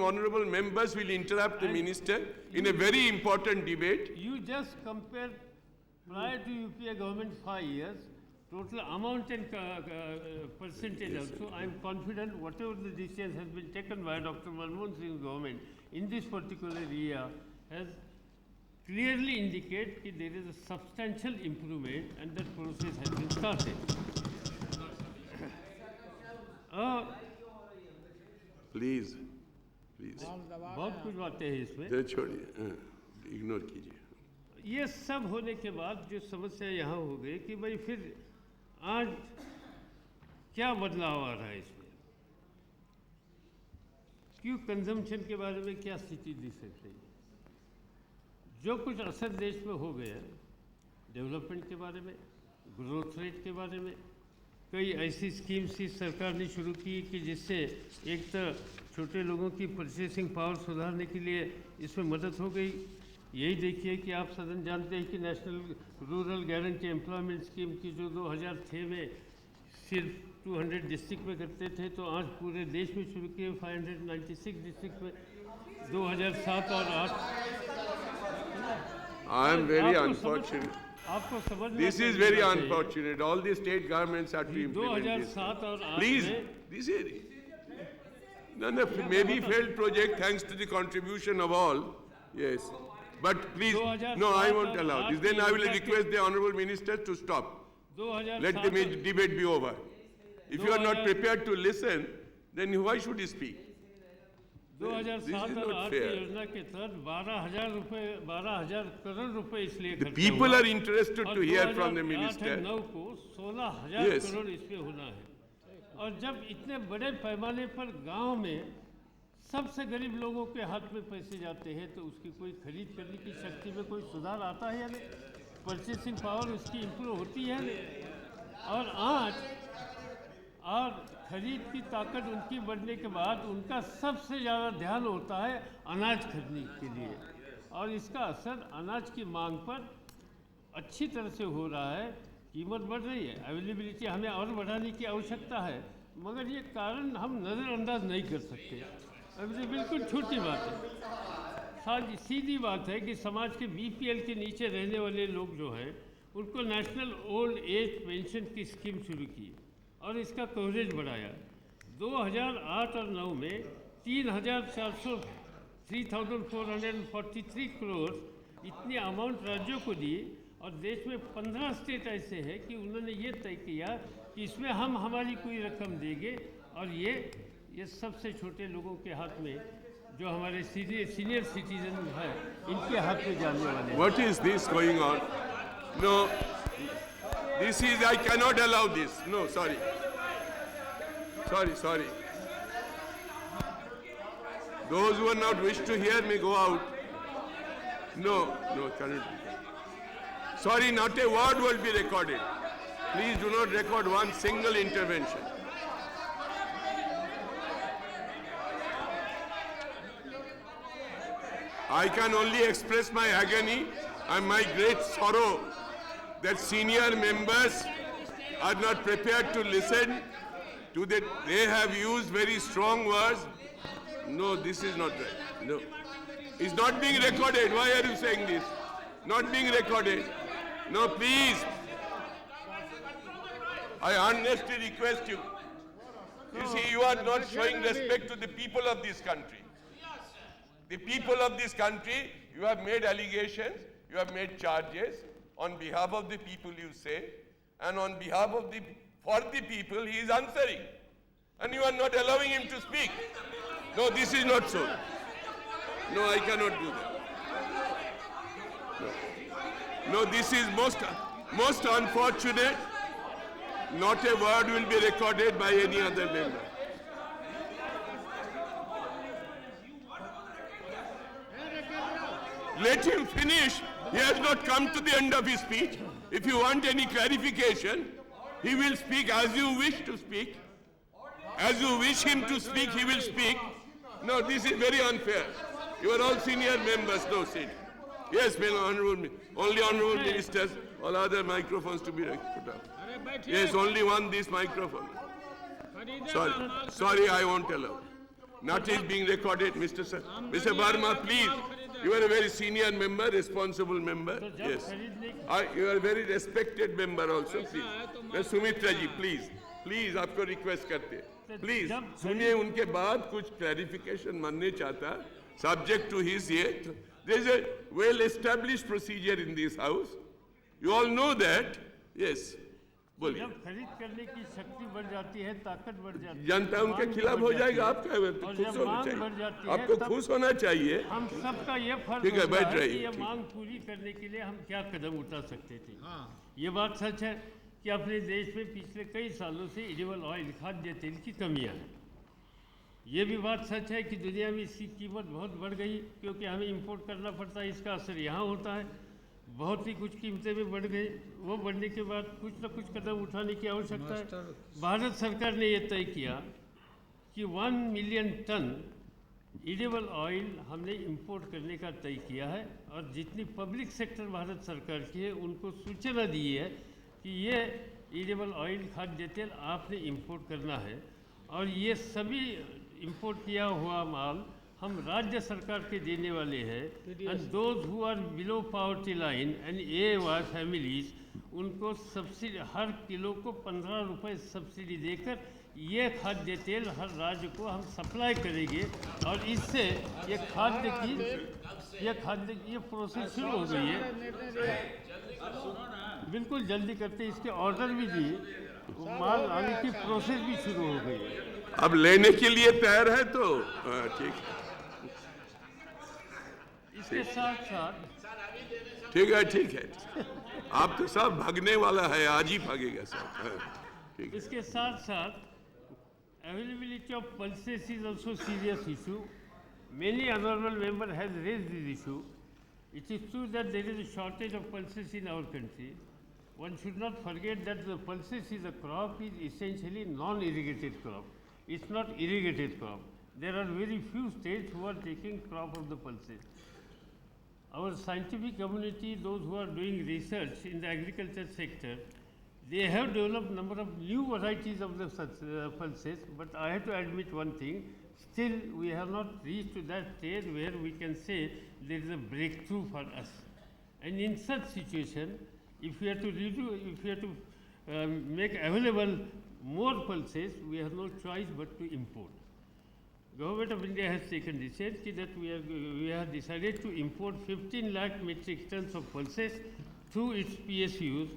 Honorable members will interrupt the minister in a very important debate. You just compare prior to UPA government 5 years, total amount and percentage also. I am confident whatever the decisions has been taken by Dr. Manmohan Singh's government in this particular area has clearly indicate that there is a substantial improvement and that process has been started. Please, please. बहुत कुछ बातें हैं इसमें, तो छोड़िए, ignore कीजिए. ये सब होने के बाद जो समस्या यहाँ हो गई कि भाई फिर आज क्या बदलाव आ रहा है इसमें, क्यों कंजम्पशन के बारे में क्या स्थिति दिख सकती है, जो कुछ असर देश में हो गया डेवलपमेंट के बारे में, ग्रोथ रेट के बारे में, कई ऐसी स्कीम्स इस सरकार ने शुरू की कि जिससे एक तो छोटे लोगों की परचेसिंग पावर सुधारने के लिए इसमें मदद हो गई. यही देखिए कि आप सदन जानते हैं कि national rural guarantee employment scheme की जो 2006 में सिर्फ 200 डिस्ट्रिक्ट में करते थे तो आज पूरे देश में शुरू किए 596 डिस्ट्रिक्ट में 2007 और 8. I am very unfortunate. आपको समझ This is very unfortunate. All the state governments have to implement this. 2007 और 8 Please, में this is no, maybe failed project thanks to the contribution of all. Yes, but please, no, I won't allow this. Then I will request the honourable minister to stop. Let the debate be over. If you are not prepared to listen, then why should you speak? 2007 और 8 की योजना के तहत 12,000 करोड़ रुपए इसलिए The people are interested to hear from the minister. 2008 और 9 को 16,000 करोड़ इसमें होना है. और जब इतने बड़े पैमाने पर गांव में सबसे गरीब लोगों के हाथ में पैसे जाते हैं तो उसकी कोई खरीद करने की शक्ति में कोई सुधार आता है या नहीं, परचेसिंग पावर उसकी इम्प्रूव होती है नहीं. और आज और खरीद की ताकत उनकी बढ़ने के बाद उनका सबसे ज़्यादा ध्यान होता है अनाज खरीदने के लिए और इसका असर अनाज की मांग पर अच्छी तरह से हो रहा है. कीमत बढ़ रही है, अवेलेबिलिटी हमें और बढ़ाने की आवश्यकता है, मगर ये कारण हम नज़रअंदाज नहीं कर सकते. अब ये बिल्कुल छोटी बात है, सीधी बात है कि समाज के BPL के नीचे रहने वाले लोग जो हैं उनको नेशनल ओल्ड एज पेंशन की स्कीम शुरू की और इसका कवरेज बढ़ाया. 2008 और 9 में 3,443 करोड़ इतनी अमाउंट राज्यों को दी और देश में 15 स्टेट ऐसे हैं कि उन्होंने ये तय किया कि इसमें हम हमारी कोई रकम देंगे और ये सबसे छोटे लोगों के हाथ में जो हमारे सीनियर सिटीजन हैं इनके हाथ में जाने वाले. What is this going on? No, this is, I cannot allow this. No, sorry. Sorry. Those who are not wish to hear may go out. No, cannot. Sorry, not a word will be recorded. Please do not record one single intervention. I can only express my agony and my great sorrow that senior members are not prepared to listen to that. They have used very strong words. No, this is not right. No. It's not being recorded. Why are you saying this? Not being recorded. No, please. I honestly request you. You see, you are not showing respect to the people of this country. The people of this country, you have made allegations, you have made charges on behalf of the people, you say, and on behalf of for the people, he is answering. And you are not allowing him to speak. No, this is not so. No, I cannot do that. No, this is most unfortunate. Not a word will be recorded by any other member. Let him finish. He has not come to the end of his speech. If you want any clarification, he will speak as you wish to speak. As you wish him to speak, he will speak. No, this is very unfair. You are all senior members. No, sit. Yes, only honorable ministers. All other microphones to be put up. Yes, only one this microphone. Sorry, I won't allow. Not is being recorded, Mr. Sir. Mr. Verma, please. You are a very senior member, responsible member. तो जब Yes. खरीदने You are a very respected member also, please. Sumitra ji, please. Please, आपको request करते हैं. Please, सुनिए उनके बाद कुछ clarification मानने चाहता. Subject to his ये. There is a well-established procedure in this house. You all know that. Yes. बोलिए. जब खरीद करने की शक्ति बढ़ जाती है, ताकत बढ़ जाती है, जनता उनके खिलाफ हो जाएगा. आपका खुश होना चाहिए. आपको खुश होना चाहिए. हम सबका ये फर्ज ठीक है, होता बैठ है रहिए, कि ये ठीक। मांग पूरी करने के लिए हम क्या कदम उठा सकते थे. ये बात सच है कि अपने देश में पिछले कई सालों से एडिबल ऑयल, खाद्य तेल की कमियां हैं. ये भी बात सच है कि दुनिया में इसकी कीमत बहुत बढ़ गई, क्योंकि हमें इंपोर्ट करना पड़ता है. इसका असर यहाँ होता है. बहुत ही कुछ कीमतें भी बढ़ गई. वो बढ़ने के बाद कुछ न कुछ कदम उठाने की आवश्यकता है. भारत सरकार ने ये तय किया कि 1 मिलियन टन एडिबल ऑयल हमने इंपोर्ट करने का तय किया है. और जितनी पब्लिक सेक्टर भारत सरकार की है, उनको सूचना दी है कि ये एडिबल ऑयल, खाद्य तेल आपने इंपोर्ट करना है. और ये सभी इंपोर्ट किया हुआ माल हम राज्य सरकार के देने वाले हैं. And those who are below poverty line and AY families, उनको सब्सिडी, हर किलो को 15 रुपये सब्सिडी देकर ये खाद्य तेल हर राज्य को हम सप्लाई करेंगे. और इससे ये खाद्य की ये प्रोसेस शुरू हो गई है. बिल्कुल जल्दी करते, इसके ऑर्डर भी दिए, माल आने की प्रोसेस भी शुरू हो गई है. अब लेने के लिए तैयार है तो ठीक है. इसके साथ साथ ठीक है. आप तो सब भागने वाला है, आज ही भागेगा सब. ठीक है. इसके साथ साथ availability of pulses is also serious issue. Many honorable member has raised this issue. It is true that there is a shortage of pulses in our country. One should not forget that the pulses is a crop is essentially non-irrigated crop. It's not irrigated crop. There are very few states who are taking crop of the pulses. Our scientific community, those who are doing research in the agriculture sector, they have developed number of new varieties of the pulses, but I have to admit one thing, still we have not reached to that stage where we can say there is a breakthrough for us. And in such situation, if we have to make available more pulses, we have no choice but to import. Government of India has taken decision that we have decided to import 15 lakh metric tons of pulses through its PSUs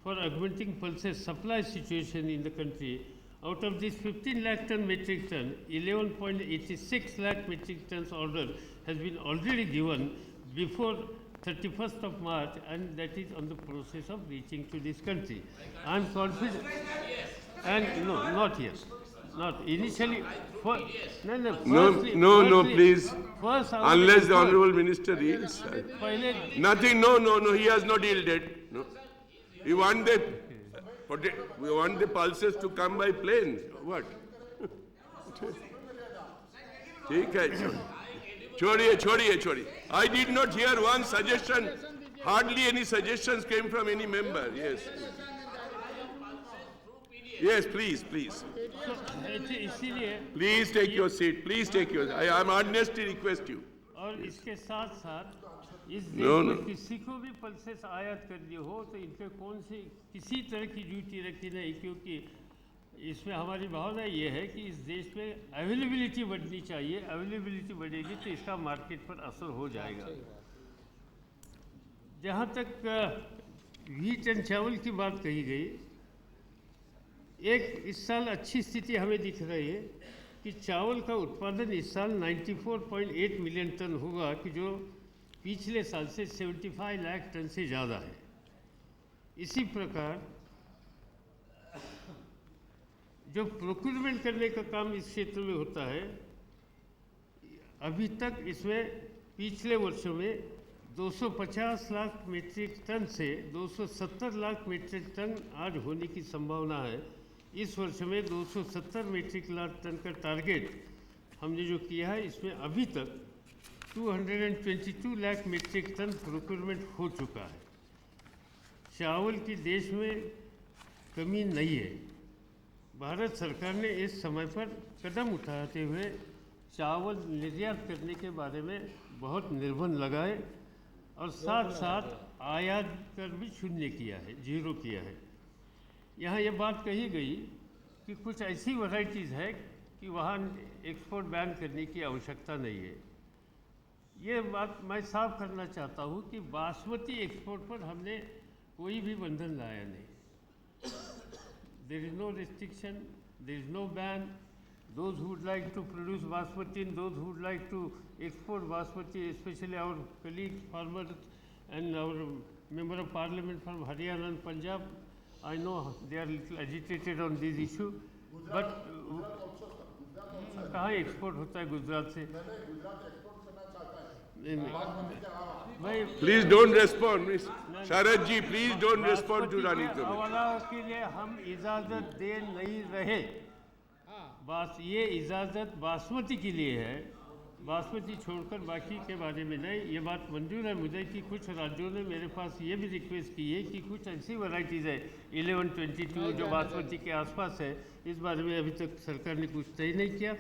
for augmenting pulses supply situation in the country. Out of this 15 lakh ton metric ton, 11.86 lakh metric tons order has been already given before 31st of March, and that is on the process of reaching to this country. I am confident. And no, not yet. Not initially. No, please. First, Unless the Honorable Minister yields. Nothing, no, he has not yielded. No. We want the pulses to come by plane. What? ठीक है, छोड़िए. I did not hear one suggestion. Hardly any suggestions came from any member. Yes, please. इसीलिए Please take your seat. I am earnestly request you. और इसके साथ साथ इस देश में किसी को भी पल्सेस आयात करनी हो तो इन पे कौन सी किसी तरह की ड्यूटी रखी नहीं, क्योंकि इसमें हमारी भावना ये है कि इस देश में अवेलेबिलिटी बढ़नी चाहिए. अवेलेबिलिटी बढ़ेगी तो इसका मार्केट पर असर हो जाएगा. जहाँ तक व्हीट एंड चावल की बात कही गई, एक इस साल अच्छी स्थिति हमें दिख रही है कि चावल का उत्पादन इस साल 94.8 मिलियन टन होगा, कि जो पिछले साल से 75 लाख टन से ज़्यादा है. इसी प्रकार जो प्रोक्यूरमेंट करने का काम इस क्षेत्र में होता है, अभी तक इसमें पिछले वर्षों में 250 लाख मीट्रिक टन से 270 लाख मीट्रिक टन आज होने की संभावना है. इस वर्ष में 270 मीट्रिक लाख टन का टारगेट हमने जो किया है, इसमें अभी तक 222 लाख मीट्रिक टन प्रोक्यूरमेंट हो चुका है. चावल की देश में कमी नहीं है. भारत सरकार ने इस समय पर कदम उठाते हुए चावल निर्यात करने के बारे में बहुत निर्बंध लगाए और साथ साथ आयात कर भी शून्य किया है, जीरो किया है। यहाँ ये बात कही गई कि कुछ ऐसी वैरायटीज़ है कि वहाँ एक्सपोर्ट बैन करने की आवश्यकता नहीं है। ये बात मैं साफ करना चाहता हूँ कि बासमती एक्सपोर्ट पर हमने कोई भी बंधन लाया नहीं। There is no restriction, there is no ban. Those who would like to produce basmati and those who would like to export basmati, especially our colleagues, farmers and our member of parliament from Haryana and Punjab, I know they are little agitated on this issue, but कहाँ export होता है गुजरात से? भाई Please don't respond, Miss Sharad ji. Please don't respond to Rani Kabir. हवाला के लिए हम इजाज़त दे नहीं रहे। ये इजाज़त बासमती के लिए है, बासमती छोड़कर बाकी के बारे में नहीं। ये बात मंजूर है मुझे कि कुछ राज्यों ने मेरे पास ये भी रिक्वेस्ट की है कि कुछ ऐसी वैरायटीज़ है 1122 जो बासमती के आसपास है, इस बारे में अभी तक सरकार ने कुछ तय नहीं किया।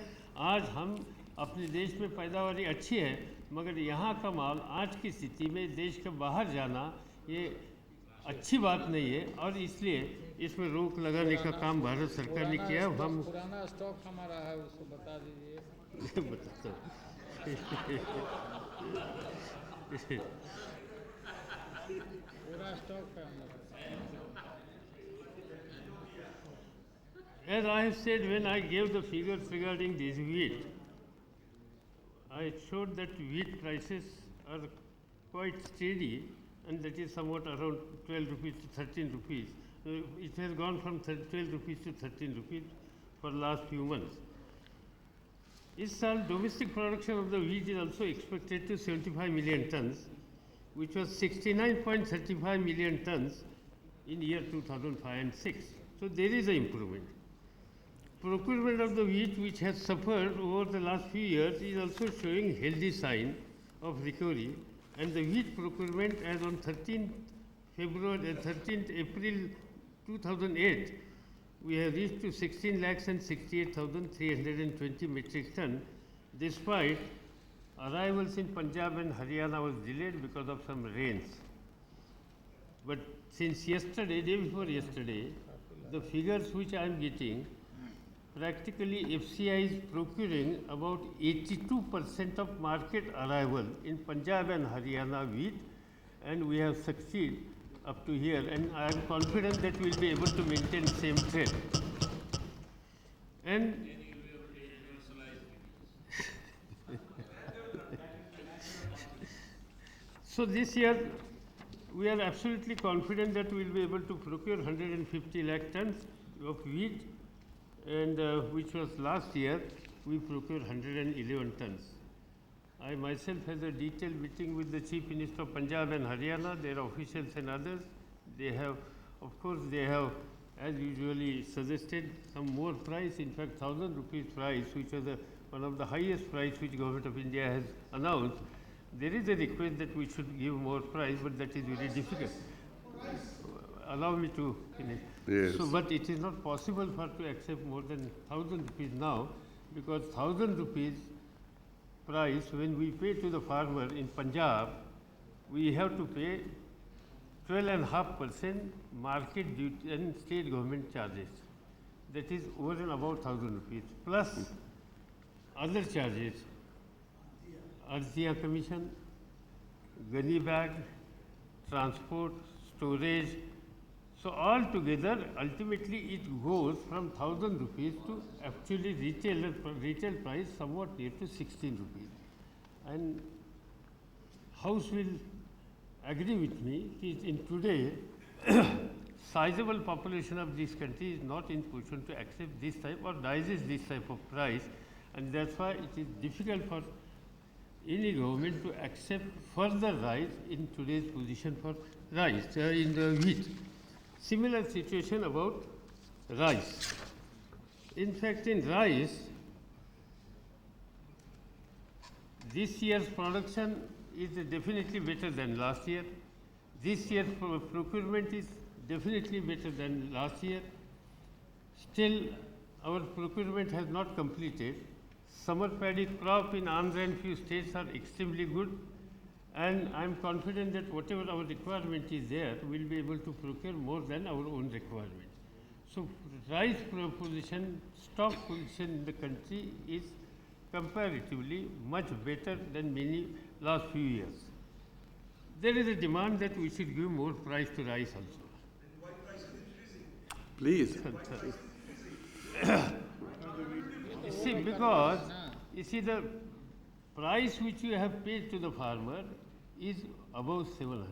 आज हम अपने देश में पैदावारी अच्छी है, मगर यहाँ का माल आज की स्थिति में देश के बाहर जाना ये अच्छी बात नहीं है और इसलिए इसमें रोक लगाने का काम भारत सरकार ने किया। हम पुराना स्टॉक हमारा है उसको बता दीजिए। बताता हूँ। पूरा स्टॉक है हमारा। As I have said when I gave the figures regarding this wheat, I showed that wheat prices are quite steady and that is somewhat around 12 rupees to 13 rupees. It has gone from 12 rupees to 13 rupees for last few months. This saal domestic production of the wheat is also expected to 75 million tons, which was 69.35 million tons in year 2005 and 6. So there is an improvement. Procurement of the wheat, which has suffered over the last few years, is also showing healthy sign of recovery. And the wheat procurement as on 13th April 2008, we have reached to 16,68,320 metric ton, despite arrivals in Punjab and Haryana was delayed because of some rains. But since yesterday, day before yesterday, the figures which I am getting, practically FCI is procuring about 82% of market arrival in Punjab and Haryana wheat, and we have succeeded up to here, and I am confident that we will be able to maintain same trend. And so this year we are absolutely confident that we will be able to procure 150 lakh tons of wheat, and which was last year we procured 111 tons. I myself had a detailed meeting with the Chief Minister of Punjab and Haryana, their officials and others. They have, of course, they have, as usually suggested, some more price, in fact 1,000 rupees price, which was one of the highest price which Government of India has announced. There is a request that we should give more price, but that is very difficult. Allow me to finish. Yes. So, but it is not possible for to accept more than 1,000 rupees now, because 1,000 rupees price, when we pay to the farmer in Punjab, we have to pay 12.5% market duty and state government charges. That is over and about 1,000 rupees, plus other charges, Arziya commission, gunny bag, transport, storage. So altogether, ultimately it goes from 1,000 rupees to actually retail price somewhat near to 16 rupees. And House will agree with me that in today, sizable population of this country is not in position to accept this type or digest this type of price, and that's why it is difficult for any government to accept further rise in today's position for rice in the wheat. Similar situation about rice. In fact, in rice, this year's production is definitely better than last year. This year's procurement is definitely better than last year. Still, our procurement has not completed. Summer paddy crop in Andhra and few states are extremely good, and I am confident that whatever our requirement is there, we will be able to procure more than our own requirement. So rice position, stock position in the country is comparatively much better than many last few years. There is a demand that we should give more price to rice also. Please. You see, because you see the price which you have paid to the farmer is above 700.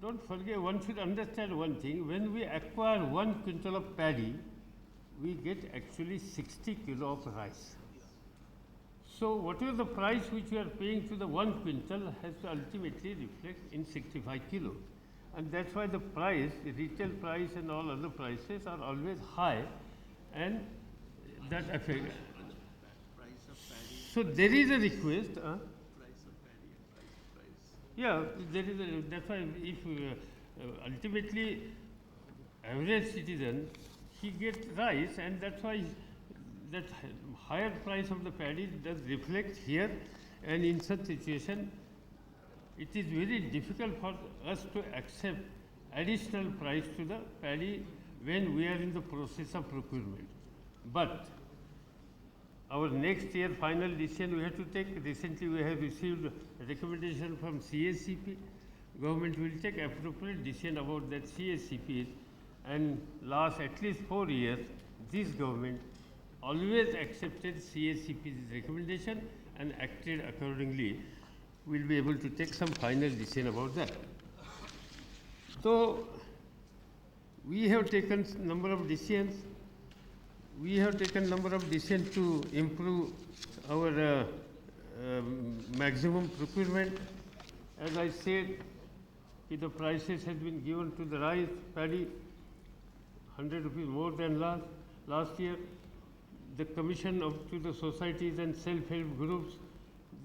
Don't forget, one should understand one thing. When we acquire 1 quintal of paddy, we get actually 60 kilo of rice. So whatever the price which we are paying to the 1 quintal has to ultimately reflect in 65 kilo. And that's why the price, the retail price and all other prices are always high, and that affects. So there is a request. Yeah, there is a, that's why if ultimately average citizen, he gets rice, and that's why that higher price of the paddy does reflect here, and in such situation, it is very difficult for us to accept additional price to the paddy when we are in the process of procurement. But our next year final decision we have to take. Recently we have received a recommendation from CSCP. Government will take appropriate decision about that CSCP, and last at least 4 years, this government always accepted CSCP's recommendation and acted accordingly. We'll be able to take some final decision about that. So we have taken number of decisions. We have taken number of decisions to improve our maximum procurement. As I said, the prices has been given to the rice, paddy, 100 rupees more than last year. The commission to the societies and self-help groups,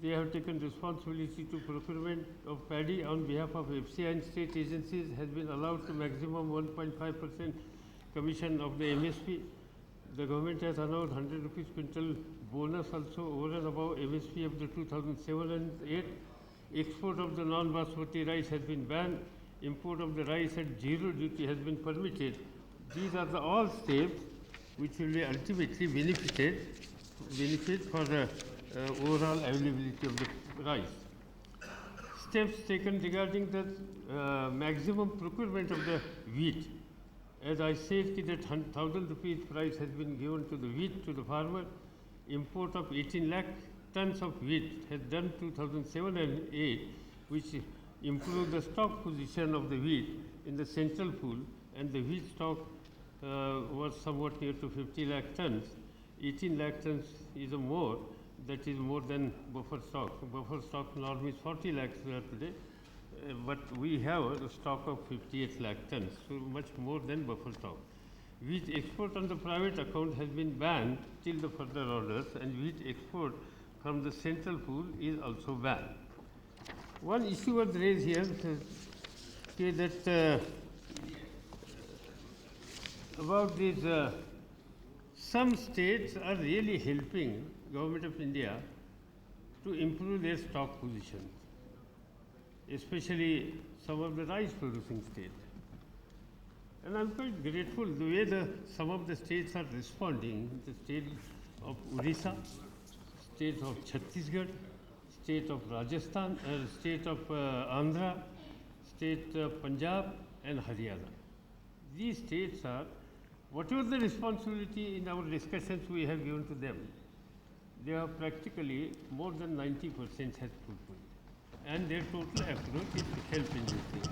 they have taken responsibility to procurement of paddy on behalf of FCI and state agencies has been allowed to maximum 1.5% commission of the MSP. The government has allowed 100 rupees quintal bonus also over and above MSP of the 2007 and 8. Export of the non-basmati rice has been banned. Import of the rice at zero duty has been permitted. These are the all steps which will be ultimately benefit for the overall availability of the rice. Steps taken regarding the maximum procurement of the wheat. As I said, that 1,000 rupees price has been given to the wheat to the farmer. Import of 18 lakh tons of wheat has done 2007 and 8, which improved the stock position of the wheat in the central pool, and the wheat stock was somewhat near to 50 lakh tons. 18 lakh tons is a more, that is more than buffer stock. Buffer stock norm is 40 lakhs today, but we have a stock of 58 lakh tons, so much more than buffer stock. Wheat export on the private account has been banned till the further orders, and wheat export from the central pool is also banned. One issue was raised here that about these, some states are really helping Government of India to improve their stock position, especially some of the rice producing states. And I'm quite grateful the way some of the states are responding. The state of Odisha, state of Chhattisgarh, state of Rajasthan, state of Andhra, state of Punjab and Haryana. These states are, whatever the responsibility in our discussions we have given to them, they have practically more than 90% has fulfilled. And their total approach is to help in this thing.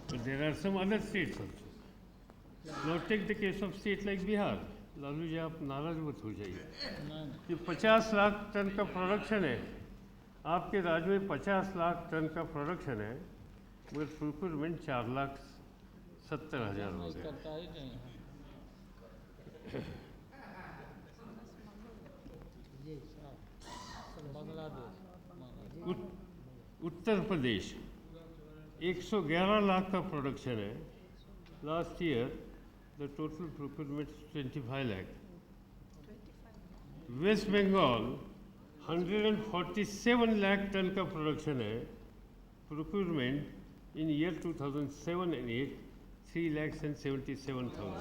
But there are some other states also. Now take the case of state like Bihar. Lalu ji आप नाराज मत हो जाइए कि 50 lakh tonne का production है, आपके राज्य में 50 लाख टन का प्रोडक्शन है, मगर प्रोक्योरमेंट 4,70,000 हो गया। उत्तर प्रदेश 111 लाख का प्रोडक्शन है, last year the total procurement is 25 lakh. West Bengal 147 lakh tonne का प्रोडक्शन है, प्रोक्यूरमेंट इन ईयर 2007 and 8 3,77,000।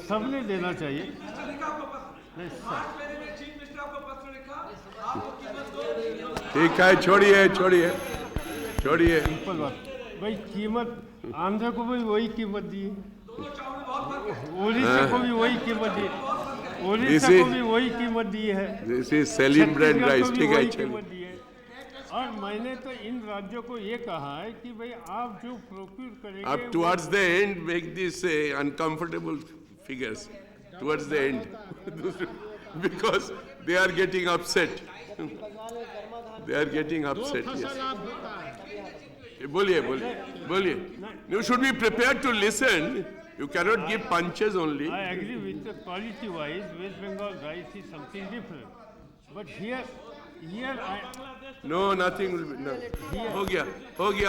सबने देना चाहिए। नहीं, ठीक है, छोड़िए छोड़िए छोड़िए। सिंपल बात भाई, कीमत आंध्र को भी वही कीमत दी है, उड़ीसा को भी वही कीमत दी, उड़ीसा को भी वही कीमत दी है, दिस इज सेलिब्रेट राइस। ठीक है, कीमत दी है। और मैंने तो इन राज्यों को ये कहा है कि भाई आप जो प्रोक्यूर करेंगे अब towards the end make this uncomfortable figures towards the end because they are getting upset, they are getting upset. बोलिए बोलिए बोलिए। You should be prepared to listen, you cannot give punches only. I agree with the quality wise West Bengal rice is something different, but here I No, nothing will be, no. हो गया,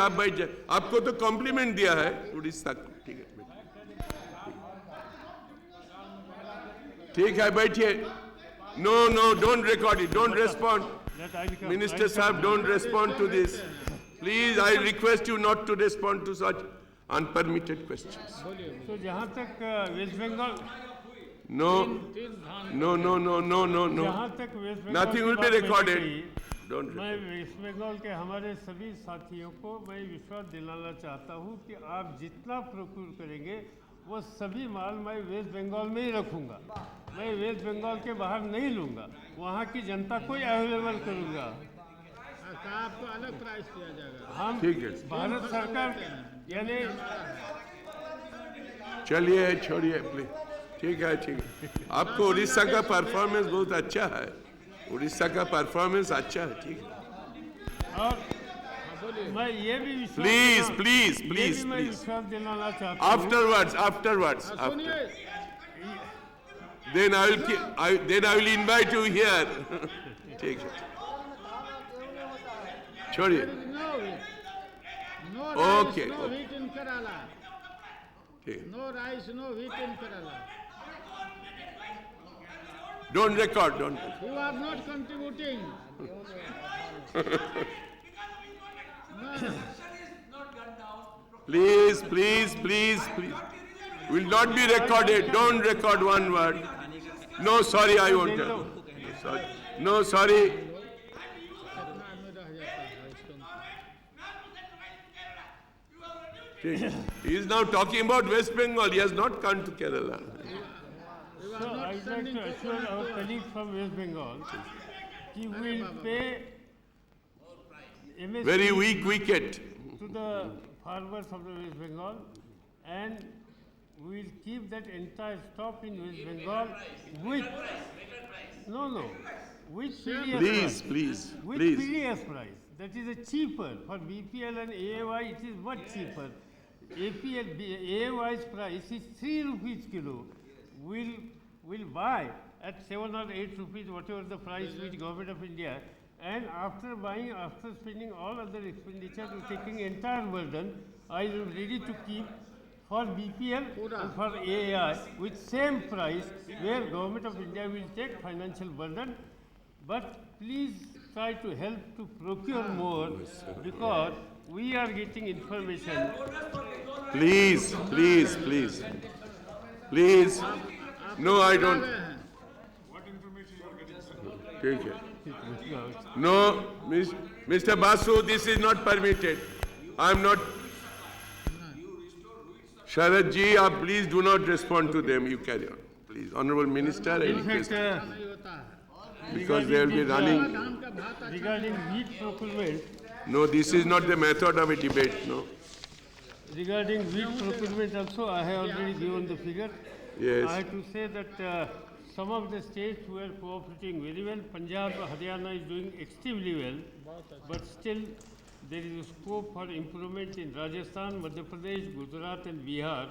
आप बैठ जाए। आपको तो complement दिया है उड़ीसा को। ठीक है, ठीक है, बैठिए। No, don't record it, don't respond. Minister Sahab, don't respond to this. Please, I request you not to respond to such unpermitted questions. तो जहाँ तक वेस्ट बंगाल No. जहाँ तक West Bengal Nothing will be recorded. Don't मैं record. वेस्ट बंगाल के हमारे सभी साथियों को मैं विश्वास दिलाना चाहता हूँ कि आप जितना प्रोक्यूर करेंगे वो सभी माल मैं वेस्ट बंगाल में ही रखूँगा, मैं वेस्ट बंगाल के बाहर नहीं लूँगा, वहाँ की जनता को ही अवेलेबल करूँगा। आपको अलग प्राइस दिया जाएगा। हम ठीक है। भारत सरकार यानी चलिए छोड़िए प्लीज। ठीक है, ठीक है। आपको उड़ीसा का परफॉर्मेंस बहुत अच्छा है, उड़ीसा का परफॉर्मेंस अच्छा है। ठीक है, और मैं ये भी विश्वास प्लीज दिला- प्लीज ये प्लीज भी मैं प्लीज विश्वास दिलाना चाहता हूँ। Afterwards then I will invite you here. ठीक है, छोड़िए। No Okay, rice, no okay. wheat in Kerala. ठीक है, No rice, no wheat in Kerala. don't record, don't। You are not contributing. Please. Will not be recorded. Don't record one word. No, sorry, I won't. No, sorry. He is now talking about West Bengal. He has not come to Kerala. So I would like to assure our colleagues from West Bengal he will pay MSP Very weak wicket. to the farmers of the West Bengal, and we will keep that entire stock in West Bengal with with PDS Please. PDS price. That is a cheaper for BPL and AAY. It is much cheaper. AAY's price is 3 rupees kilo. Will buy at 7 or 8 rupees, whatever the price which Government of India, and after buying, after spending all other expenditure, taking entire burden, I am ready to keep for BPL and for AAI with same price, where Government of India will take financial burden. But please try to help to procure more, because we are getting information. Please. No, I don't. ठीक है। No, Mr. Basu, this is not permitted. I am not. Sharad ji, please do not respond to them. You carry on, please. Honorable Minister, I In request, fact, because they will be running. regarding wheat procurement, No, this is not the method of a debate. No. regarding wheat procurement also, I have already given the figure. Yes. I have to say that some of the states were cooperating very well. Punjab, Haryana is doing extremely well, but still there is a scope for improvement in Rajasthan, Madhya Pradesh, Gujarat and Bihar.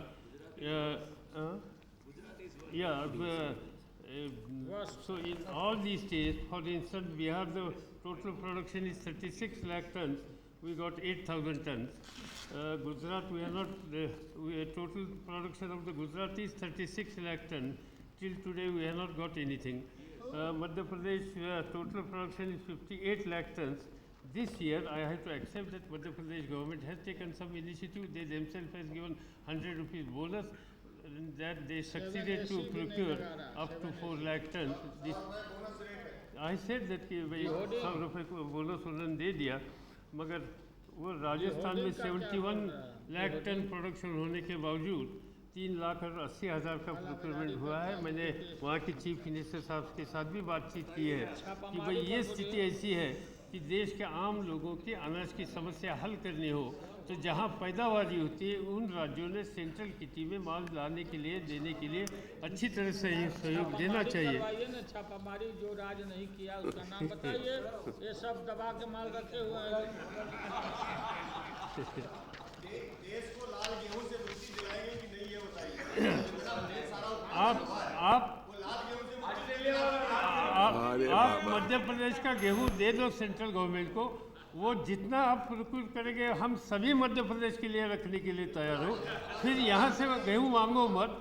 So in all these states, for instance, Bihar, the total production is 36 lakh tons, we got 8,000 tons. Gujarat, we are not, total production of the Gujarat is 36 lakh tons. Till today, we have not got anything. Madhya Pradesh, total production is 58 lakh tons. This year, I have to accept that Madhya Pradesh government has taken some initiative. They themselves has given 100 rupees bonus, and that they succeeded to procure up to 4 lakh tons. This, I said that कि भाई 100 रुपये को bonus उन्होंने दे दिया, मगर वो राजस्थान में 71 lakh ton production होने के बावजूद 3,80,000 का प्रोक्योरमेंट हुआ है। मैंने वहाँ के चीफ मिनिस्टर साहब के साथ भी बातचीत की है कि भाई ये स्थिति ऐसी है कि देश के आम लोगों की अनाज की समस्या हल करनी हो तो जहाँ पैदावारी होती है उन राज्यों ने सेंट्रल किटी में माल लाने के लिए देने के लिए अच्छी तरह से सहयोग देना चाहिए। ना छापामारी जो राज नहीं किया उसका नाम बताइए। ये सब दबा के माल रखे हुए हैं। देश को लाल गेहूं से मुक्ति दिलाएंगे कि नहीं ये बताइए। आप मध्य प्रदेश का गेहूं दे दो सेंट्रल गवर्नमेंट को, वो जितना आप प्रोक्यूर करेंगे हम सभी मध्य प्रदेश के लिए रखने के लिए तैयार हो। फिर यहाँ से गेहूं मांगो मत,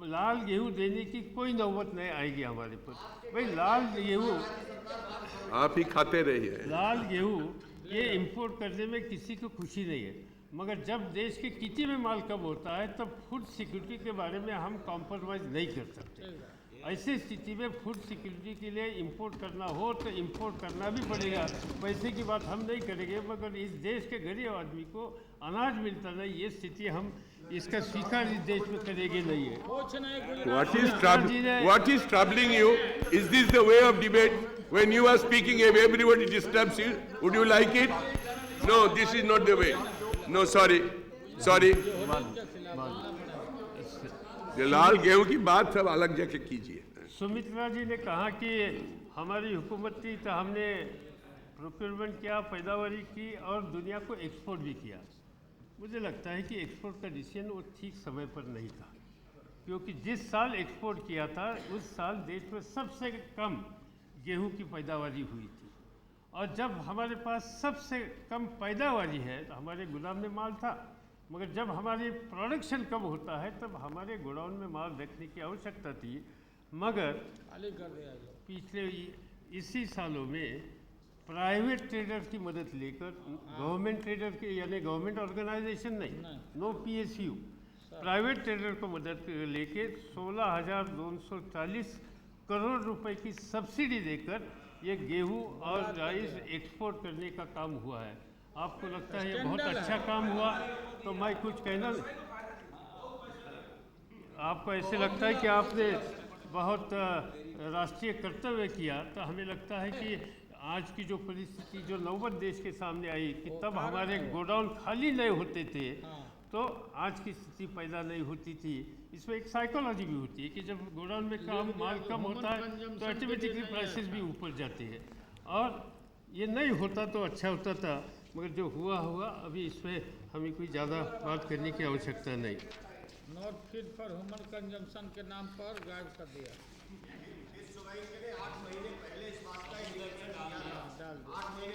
लाल गेहूं देने की कोई नौबत नहीं आएगी हमारे पर। भाई लाल गेहूं आप ही खाते रहिए। लाल गेहूं ये इंपोर्ट करने में किसी को खुशी नहीं है, मगर जब देश के किटी में माल कम होता है तब फूड सिक्योरिटी के बारे में हम कॉम्प्रोमाइज़ नहीं कर सकते। ऐसी स्थिति में फूड सिक्योरिटी के लिए इंपोर्ट करना हो तो इंपोर्ट करना भी पड़ेगा। पैसे की बात हम नहीं करेंगे, मगर इस देश के गरीब आदमी को अनाज मिलता नहीं, ये स्थिति हम इसका स्वीकार इस देश में करेंगे नहीं है। What is troubling you? Is this the way of debate? When you are speaking, if everybody disturbs you, would you like it? No, this is not the way. No, sorry. ये लाल गेहूं की बात सब अलग जगह कीजिए। सुमित्रा जी ने कहा कि हमारी हुकूमत थी तो हमने प्रोक्योरमेंट किया, पैदावारी की और दुनिया को एक्सपोर्ट भी किया। मुझे लगता है कि एक्सपोर्ट का डिसीजन वो ठीक समय पर नहीं था, क्योंकि जिस साल एक्सपोर्ट किया था उस साल देश में सबसे कम गेहूं की पैदावारी हुई थी, और जब हमारे पास सबसे कम पैदावारी है तो हमारे गोदाम में माल था, मगर जब हमारी प्रोडक्शन कम होता है तब हमारे गोडाउन में माल रखने की आवश्यकता थी। मगर पिछले इसी सालों में प्राइवेट ट्रेडर की मदद लेकर, गवर्नमेंट ट्रेडर के यानी गवर्नमेंट ऑर्गेनाइजेशन नहीं, नो PSU, प्राइवेट ट्रेडर को मदद लेके 16,240 करोड़ रुपए की सब्सिडी देकर ये गेहूं और राइस एक्सपोर्ट करने का काम हुआ है। आपको लगता है ये बहुत अच्छा काम हुआ तो मैं कुछ कहना, आपको ऐसे लगता है कि आपने बहुत राष्ट्रीय कर्तव्य किया, तो हमें लगता है कि आज की जो परिस्थिति जो नौबत देश के सामने आई कि तब हमारे गोडाउन खाली नहीं होते थे तो आज की स्थिति पैदा नहीं होती थी। इसमें एक साइकोलॉजी भी होती है कि जब गोडाउन में माल कम होता है तो ऑटोमेटिकली प्राइसेस भी ऊपर जाते हैं, और ये नहीं होता तो अच्छा होता था, मगर जो हुआ अभी इसमें हमें कोई ज़्यादा बात करने की आवश्यकता नहीं। Not fit for human consumption के नाम पर गायब कर दिया।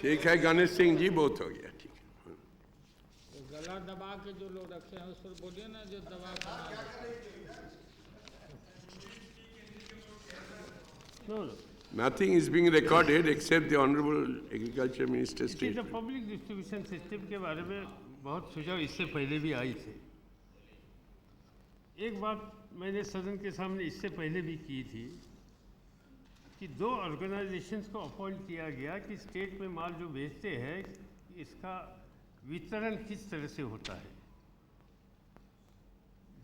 ठीक है गणेश सिंह जी, बहुत हो गया, ठीक है। गला दबा के जो लोग रखे हैं उस पर बोलिए ना, जो दबा No. Nothing is being recorded except the Honorable Agriculture Minister's statement. Public distribution system के बारे में बहुत सुझाव इससे पहले भी आई थे। एक बात मैंने सदन के सामने इससे पहले भी की थी कि 2 ऑर्गेनाइजेशंस को अपॉइंट किया गया कि स्टेट में माल जो बेचते हैं इसका वितरण किस तरह से होता है।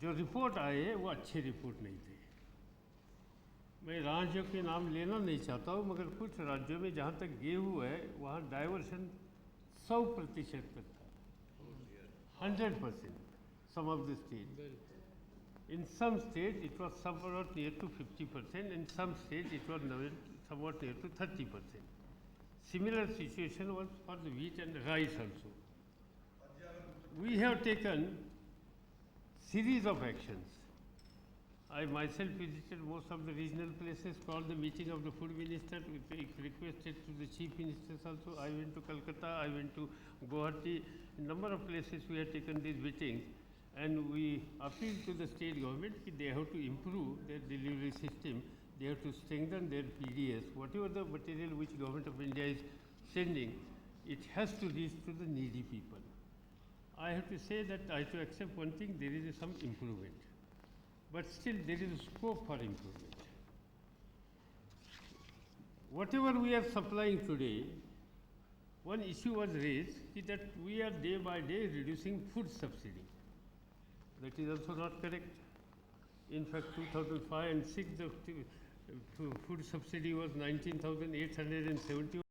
जो रिपोर्ट आए वो अच्छे रिपोर्ट नहीं थे। मैं राज्यों के नाम लेना नहीं चाहता हूँ, मगर कुछ राज्यों में जहाँ तक गेहूँ है वहाँ डाइवर्शन 100% तक था, 100%, some of the states. In some states it was somewhat near to 50%, in some states it was somewhat near to 30%. Similar situation was for the wheat and rice also. We have taken series of actions. I myself visited most of the regional places, called the meeting of the food minister, requested to the chief ministers also. I went to Calcutta, I went to Guwahati, a number of places we have taken these meetings, and we appealed to the state government that they have to improve their delivery system, they have to strengthen their PDS. Whatever the material which government of India is sending, it has to reach to the needy people. I have to say that I have to accept one thing, there is some improvement. But still there is a scope for improvement. Whatever we are supplying today, one issue was raised that we are day by day reducing food subsidy. That is also not correct. In fact, 2005 and 6, the food subsidy was 19,870.